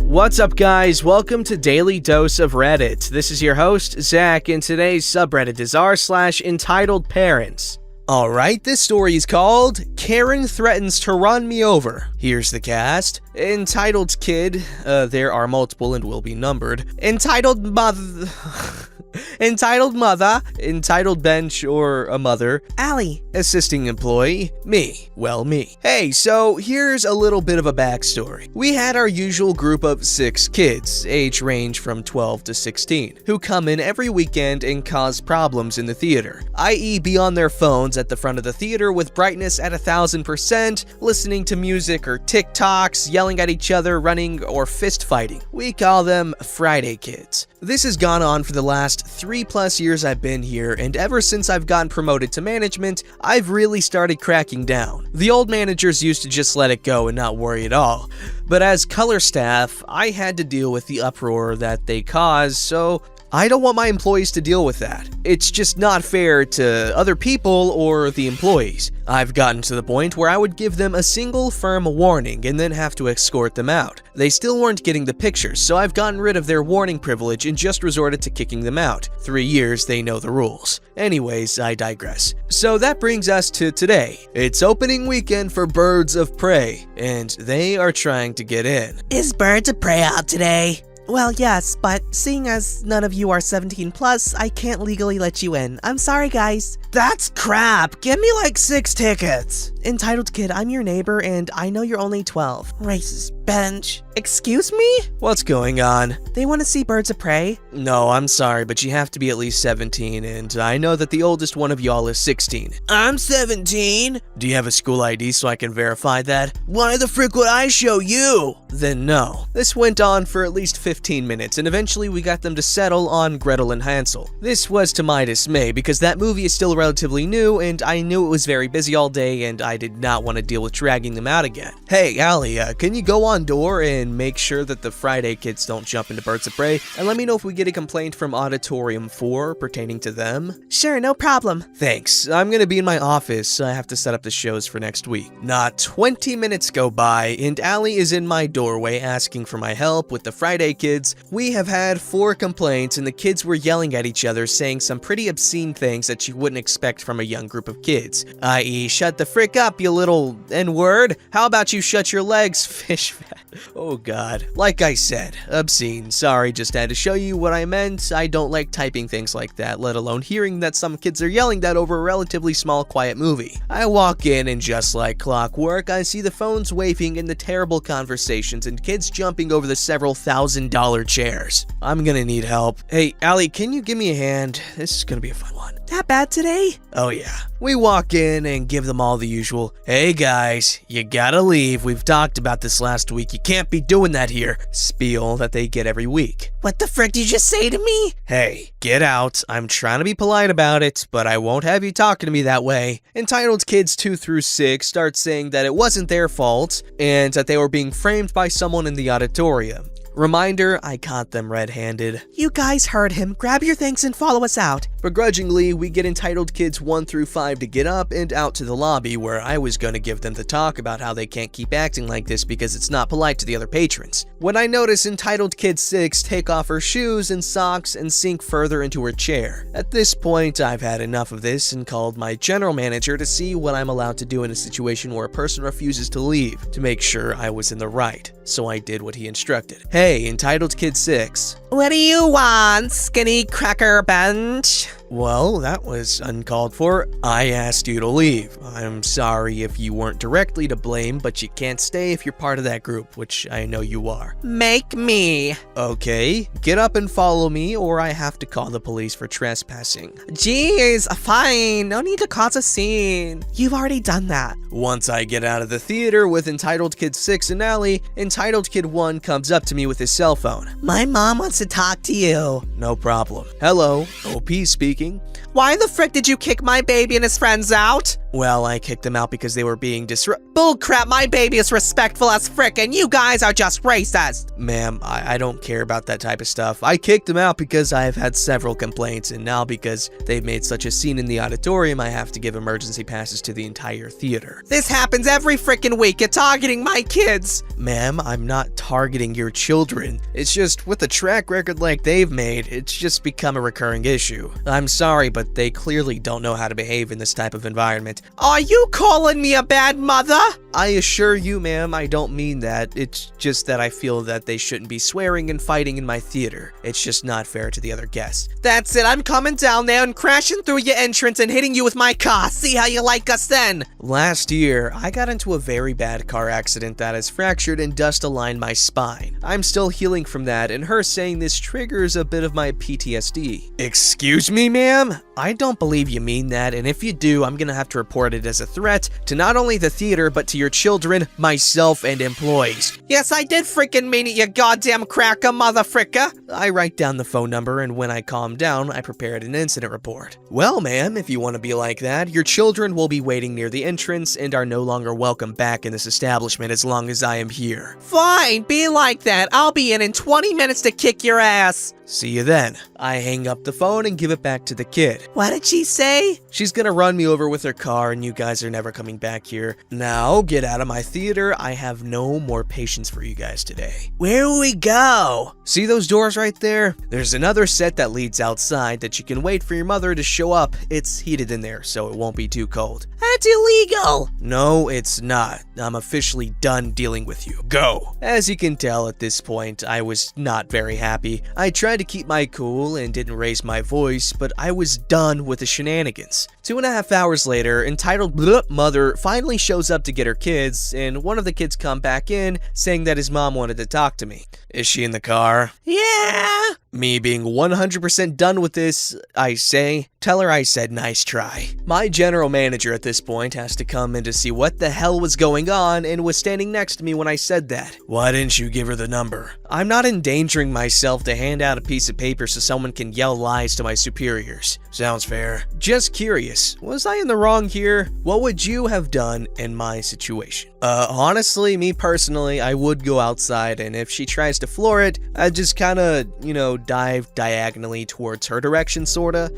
What's up, guys? Welcome to Daily Dose of Reddit. This is your host, Zach, and today's subreddit is r/EntitledParents. Alright, this story is called Karen Threatens to Run Me Over. Here's the cast. Entitled Kid, there are multiple and will be numbered. Entitled Mother, Entitled Bench or a Mother, Allie, Assisting Employee, me. Hey, so here's a little bit of a backstory. We had our usual group of 6 kids, age range from 12 to 16, who come in every weekend and cause problems in the theater, i.e. be on their phones at the front of the theater with brightness at 1000%, listening to music or TikToks, yelling at each other, running, or fist fighting. We call them Friday Kids. This has gone on for the last 3+ years I've been here, and ever since I've gotten promoted to management, I've really started cracking down. The old managers used to just let it go and not worry at all, but as color staff, I had to deal with the uproar that they cause, so I don't want my employees to deal with that. It's just not fair to other people or the employees. I've gotten to the point where I would give them a single firm warning and then have to escort them out. They still weren't getting the pictures, so I've gotten rid of their warning privilege and just resorted to kicking them out. 3 years, they know the rules. Anyways, I digress. So that brings us to today. It's opening weekend for Birds of Prey, and they are trying to get in. Is Birds of Prey out today? Well, yes, but seeing as none of you are 17 plus, I can't legally let you in. I'm sorry, guys. That's crap. Give me like 6 tickets. Entitled Kid, I'm your neighbor, and I know you're only 12. Racist bench. Excuse me? What's going on? They want to see Birds of Prey? No, I'm sorry, but you have to be at least 17, and I know that the oldest one of y'all is 16. I'm 17. Do you have a school ID so I can verify that? Why the frick would I show you? Then no. This went on for at least 15 minutes, and eventually we got them to settle on Gretel and Hansel. This was to my dismay, because that movie is still relatively new, and I knew it was very busy all day, and I did not want to deal with dragging them out again. Hey, Allie, can you go on door and make sure that the Friday Kids don't jump into Birds of Prey, and let me know if we get a complaint from Auditorium 4 pertaining to them? Sure, no problem. Thanks. I'm gonna be in my office. I have to set up the shows for next week. Not 20 minutes go by, and Allie is in my doorway asking for my help with the Friday Kids. We have had 4 complaints, and the kids were yelling at each other, saying some pretty obscene things that you wouldn't expect from a young group of kids, i.e. shut the frick up, you little N-word. How about you shut your legs, fish fat? Oh god. Like I said, obscene. Sorry, just had to show you what I meant. I don't like typing things like that, let alone hearing that some kids are yelling that over a relatively small, quiet movie. I walk in, and just like clockwork, I see the phones waving and the terrible conversations and kids jumping over the several $1,000 chairs. I'm gonna need help. Hey, Allie, can you give me a hand? This is gonna be a fun one. That bad today? Oh yeah. We walk in and give them all the usual, "Hey guys, you gotta leave. We've talked about this last week. You can't be doing that here," spiel that they get every week. What the frick did you just say to me? Hey, get out. I'm trying to be polite about it, but I won't have you talking to me that way. Entitled Kids 2 through 6 start saying that it wasn't their fault and that they were being framed by someone in the auditorium. Reminder, I caught them red-handed. You guys heard him. Grab your things and follow us out. Begrudgingly, we get Entitled Kids 1 through 5 to get up and out to the lobby, where I was gonna give them the talk about how they can't keep acting like this because it's not polite to the other patrons. When I notice Entitled Kid 6 take off her shoes and socks and sink further into her chair. At this point, I've had enough of this and called my general manager to see what I'm allowed to do in a situation where a person refuses to leave, to make sure I was in the right. So I did what he instructed. Hey, Entitled Kid 6. What do you want, skinny cracker bench? Well, that was uncalled for. I asked you to leave. I'm sorry if you weren't directly to blame, but you can't stay if you're part of that group, which I know you are. Make me. Okay, get up and follow me, or I have to call the police for trespassing. Jeez, fine. No need to cause a scene. You've already done that. Once I get out of the theater with Entitled Kid 6 and Allie, Entitled Kid 1 comes up to me with his cell phone. My mom wants to talk to you. No problem. Hello, OP speaking. Why the frick did you kick my baby and his friends out? Well, I kicked them out because they were being Bullcrap, my baby is respectful as frick, and you guys are just racist. Ma'am, I don't care about that type of stuff. I kicked them out because I've had several complaints, and now because they've made such a scene in the auditorium, I have to give emergency passes to the entire theater. This happens every frickin' week. You're targeting my kids. Ma'am, I'm not targeting your children. It's just, with a track record like they've made, it's just become a recurring issue. I'm sorry, but they clearly don't know how to behave in this type of environment. Are you calling me a bad mother? I assure you, ma'am, I don't mean that. It's just that I feel that they shouldn't be swearing and fighting in my theater. It's just not fair to the other guests. That's it, I'm coming down there and crashing through your entrance and hitting you with my car. See how you like us then. Last year, I got into a very bad car accident that has fractured and dust-aligned my spine. I'm still healing from that, and her saying this triggers a bit of my PTSD. Excuse me, ma'am? I don't believe you mean that, and if you do, I'm gonna have to report it as a threat to not only the theater, but to your children, myself, and employees. Yes, I did freaking mean it, you goddamn cracker, mother fricker. I write down the phone number, and when I calm down, I prepared an incident report. Well, ma'am, if you want to be like that, your children will be waiting near the entrance and are no longer welcome back in this establishment as long as I am here. Fine, be like that. I'll be in 20 minutes to kick your ass. See you then. I hang up the phone and give it back to the kid. What did she say? She's gonna run me over with her car and you guys are never coming back here. Now, get out of my theater. I have no more patience for you guys today. Where do we go? See those doors right there? There's another set that leads outside that you can wait for your mother to show up. It's heated in there, so it won't be too cold. That's illegal. No, it's not. I'm officially done dealing with you. Go! As you can tell at this point, I was not very happy. I tried to keep my cool and didn't raise my voice, but I was done with the shenanigans. 2.5 hours later, entitled mother finally shows up to get her kids, and one of the kids come back in, saying that his mom wanted to talk to me. Is she in the car? Yeah. Me being 100% done with this, I say, tell her I said nice try. My general manager at this point has to come in to see what the hell was going on and was standing next to me when I said that. Why didn't you give her the number? I'm not endangering myself to hand out a piece of paper so someone can yell lies to my superiors. Sounds fair. Just curious, was I in the wrong here? What would you have done in my situation? Honestly, me personally, I would go outside, and if she tries to floor it, I'd just kinda, dive diagonally towards her direction, sorta.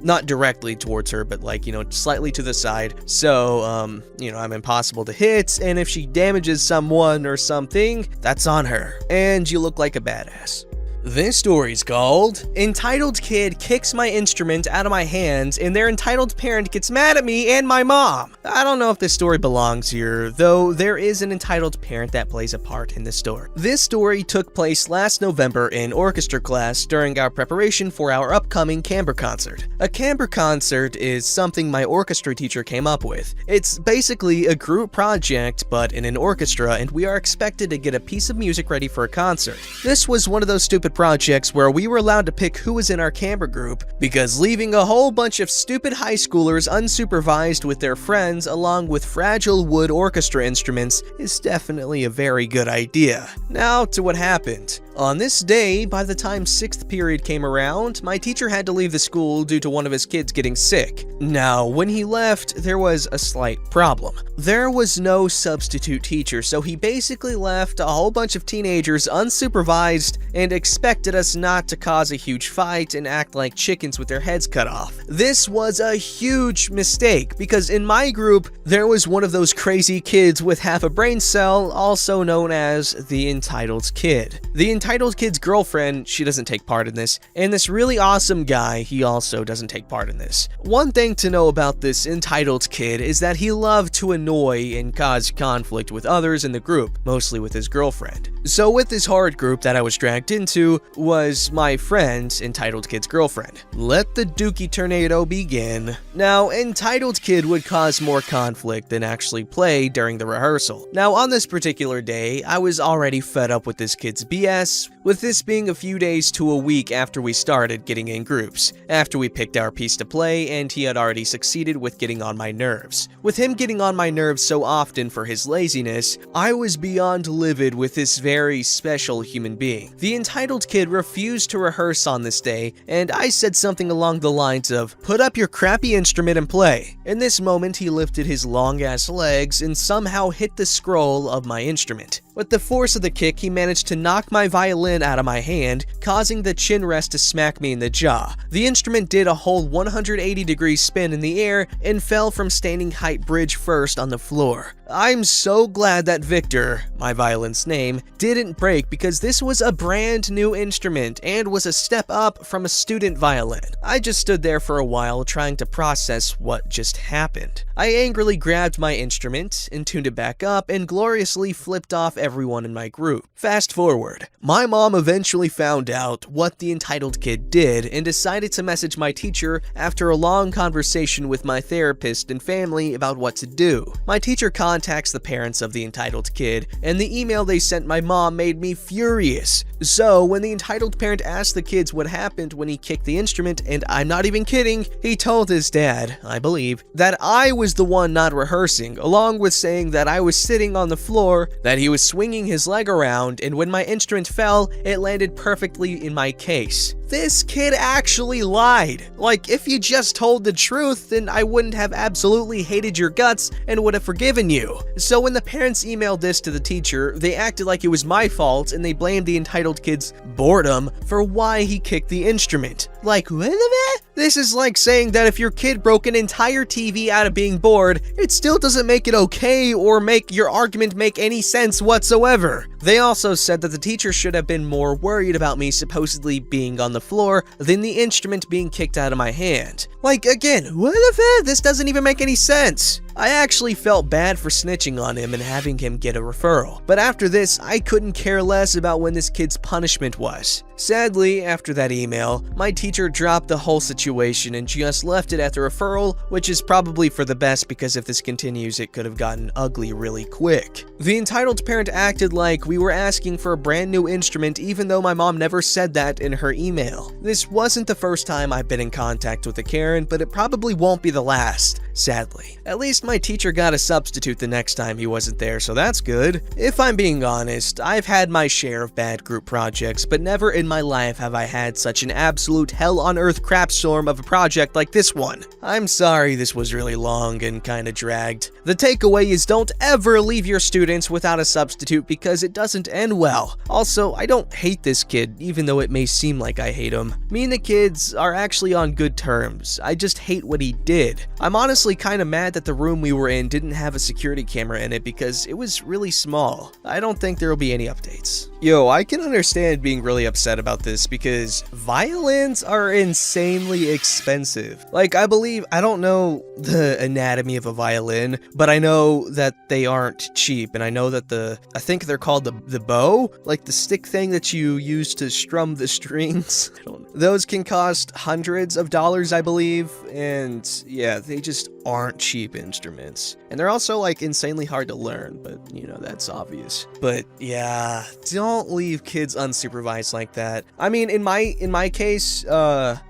Not directly towards her, but like, slightly to the side. So, I'm impossible to hit, and if she damages someone or something, that's on her. And you look like a badass. This story's called Entitled Kid Kicks My Instrument Out of My Hands and Their Entitled Parent Gets Mad at Me and My Mom. I don't know if this story belongs here, though there is an entitled parent that plays a part in this story. This story took place last November in orchestra class during our preparation for our upcoming camber concert. A camber concert is something my orchestra teacher came up with. It's basically a group project, but in an orchestra, and we are expected to get a piece of music ready for a concert. This was one of those stupid projects where we were allowed to pick who was in our camber group, because leaving a whole bunch of stupid high schoolers unsupervised with their friends along with fragile wood orchestra instruments is definitely a very good idea. Now to what happened. On this day, by the time 6th period came around, my teacher had to leave the school due to one of his kids getting sick. Now, when he left, there was a slight problem. There was no substitute teacher, so he basically left a whole bunch of teenagers unsupervised and expected us not to cause a huge fight and act like chickens with their heads cut off. This was a huge mistake, because in my group, there was one of those crazy kids with half a brain cell, also known as the entitled kid. The entitled kid's girlfriend, she doesn't take part in this, and this really awesome guy, he also doesn't take part in this. One thing to know about this entitled kid is that he loved to annoy and cause conflict with others in the group, mostly with his girlfriend. So with this horrid group that I was dragged into was my friend's entitled kid's girlfriend. Let the dookie tornado begin. Now, entitled kid would cause more conflict than actually play during the rehearsal. Now, on this particular day, I was already fed up with this kid's BS, months, with this being a few days to a week after we started getting in groups, after we picked our piece to play and he had already succeeded with getting on my nerves. With him getting on my nerves so often for his laziness, I was beyond livid with this very special human being. The entitled kid refused to rehearse on this day, and I said something along the lines of, "Put up your crappy instrument and play." In this moment, he lifted his long-ass legs and somehow hit the scroll of my instrument. With the force of the kick, he managed to knock my violin out of my hand, causing the chin rest to smack me in the jaw. The instrument did a whole 180-degree spin in the air and fell from standing height bridge first on the floor. I'm so glad that Victor, my violin's name, didn't break because this was a brand new instrument and was a step up from a student violin. I just stood there for a while trying to process what just happened. I angrily grabbed my instrument and tuned it back up and gloriously flipped off everyone in my group. Fast forward, my mom eventually found out what the entitled kid did and decided to message my teacher after a long conversation with my therapist and family about what to do. My teacher contacts the parents of the entitled kid, and the email they sent my mom made me furious. So when the entitled parent asked the kids what happened when he kicked the instrument, and I'm not even kidding, he told his dad, I believe, that I was the one not rehearsing, along with saying that I was sitting on the floor, that he was swinging his leg around, and when my instrument fell, it landed perfectly in my case. This kid actually lied. Like, if you just told the truth, then I wouldn't have absolutely hated your guts and would have forgiven you. So when the parents emailed this to the teacher, they acted like it was my fault and they blamed the entitled kid's boredom for why he kicked the instrument. Like, what? This is like saying that if your kid broke an entire TV out of being bored, it still doesn't make it okay or make your argument make any sense whatsoever. They also said that the teacher should have been more worried about me supposedly being on the floor than the instrument being kicked out of my hand. Like, again, what the fuck? This doesn't even make any sense. I actually felt bad for snitching on him and having him get a referral. But after this, I couldn't care less about when this kid's punishment was. Sadly, after that email, my teacher dropped the whole situation and just left it at the referral, which is probably for the best because if this continues, it could have gotten ugly really quick. The entitled parent acted like we were asking for a brand new instrument even though my mom never said that in her email. This wasn't the first time I've been in contact with a Karen, but it probably won't be the last, sadly. At least my teacher got a substitute the next time he wasn't there, so that's good. If I'm being honest, I've had my share of bad group projects, but never in my life have I had such an absolute hell-on-earth crapstorm of a project like this one. I'm sorry this was really long and kinda dragged. The takeaway is don't ever leave your students without a substitute because it doesn't end well. Also, I don't hate this kid, even though it may seem like I hate him. Me and the kids are actually on good terms. I just hate what he did. I'm honestly kinda mad that the room we were in didn't have a security camera in it because it was really small. I don't think there will be any updates. Yo, I can understand being really upset about this because violins are insanely expensive. Like, I don't know the anatomy of a violin, but I know that they aren't cheap, and I know that I think they're called the bow, like the stick thing that you use to strum the strings. Those can cost hundreds of dollars, I believe, and yeah, they just aren't cheap instruments. And they're also like insanely hard to learn, but you know, that's obvious. But yeah, don't leave kids unsupervised like that. I mean, in my case,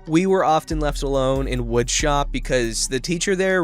we were often left alone in wood shop because the teacher there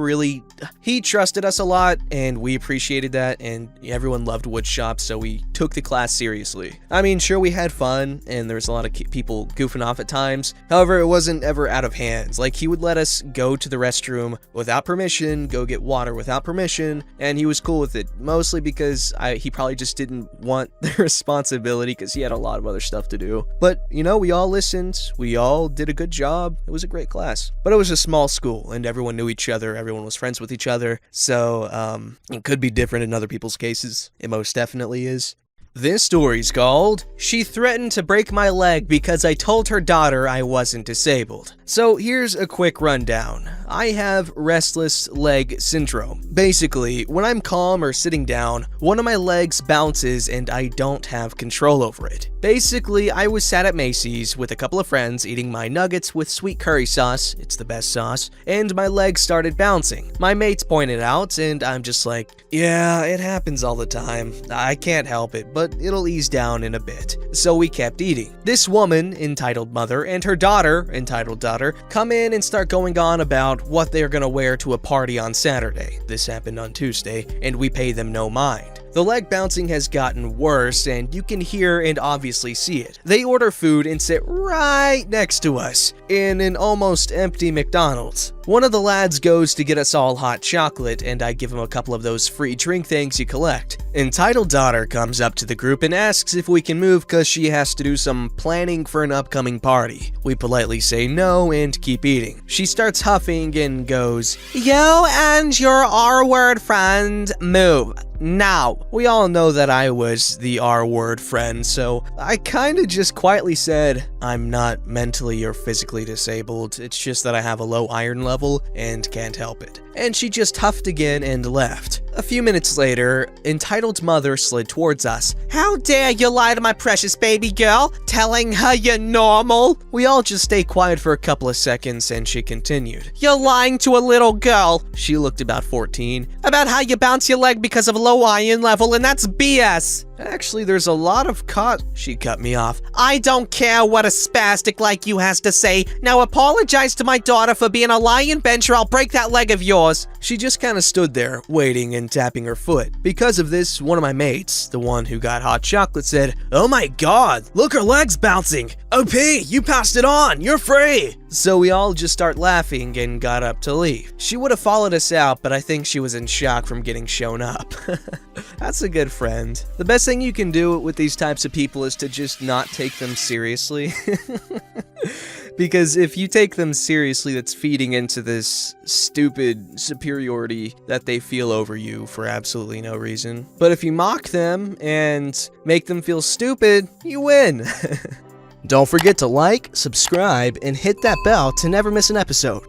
he trusted us a lot and we appreciated that, and everyone loved wood shop, so we took the class seriously. I mean, sure, we had fun and there was a lot of people goofing off at times. However, it wasn't ever out of hands. Like, he would let us go to the restroom without permission, go get water without permission, and he was cool with it, mostly because he probably just didn't want the responsibility because he had a lot of other stuff to do. But, you know, we all listened, we all did a good job, it was a great class. But it was a small school, and everyone knew each other, everyone was friends with each other, so it could be different in other people's cases. It most definitely is. This story's called, "She Threatened to Break My Leg Because I Told Her Daughter I Wasn't Disabled." So here's a quick rundown. I have restless leg syndrome. Basically, when I'm calm or sitting down, one of my legs bounces and I don't have control over it. Basically, I was sat at Macy's with a couple of friends eating my nuggets with sweet curry sauce, it's the best sauce, and my legs started bouncing. My mates pointed out, and I'm just like, yeah, it happens all the time. I can't help it, but it'll ease down in a bit. So we kept eating. This woman, entitled mother, and her daughter, entitled daughter, come in and start going on about what they're gonna wear to a party on Saturday. This happened on Tuesday, and we pay them no mind. The leg bouncing has gotten worse, and you can hear and obviously see it. They order food and sit right next to us, in an almost empty McDonald's. One of the lads goes to get us all hot chocolate, and I give him a couple of those free drink things you collect. Entitled daughter comes up to the group and asks if we can move because she has to do some planning for an upcoming party. We politely say no and keep eating. She starts huffing and goes, You and your R-word friend move. Now. We all know that I was the R-word friend, so I kinda just quietly said, I'm not mentally or physically disabled, it's just that I have a low iron level and can't help it. And she just huffed again and left. A few minutes later, Entitled mother slid towards us. How dare you lie to my precious baby girl, telling her you're normal? We all just stayed quiet for a couple of seconds and she continued. You're lying to a little girl. She looked about 14. About how you bounce your leg because of a low iron level, and that's BS. Actually, there's a lot of She cut me off. I don't care what a spastic like you has to say. Now apologize to my daughter for being a lion bench or I'll break that leg of yours. She just kind of stood there, waiting and tapping her foot. Because of this, one of my mates, the one who got hot chocolate, said, "Oh my god, look, her leg's bouncing! OP, you passed it on, you're free!" So we all just start laughing and got up to leave. She would have followed us out, but I think she was in shock from getting shown up. That's a good friend. The best thing you can do with these types of people is to just not take them seriously. Because if you take them seriously, that's feeding into this stupid superiority that they feel over you for absolutely no reason. But if you mock them and make them feel stupid, you win. Don't forget to like, subscribe, and hit that bell to never miss an episode.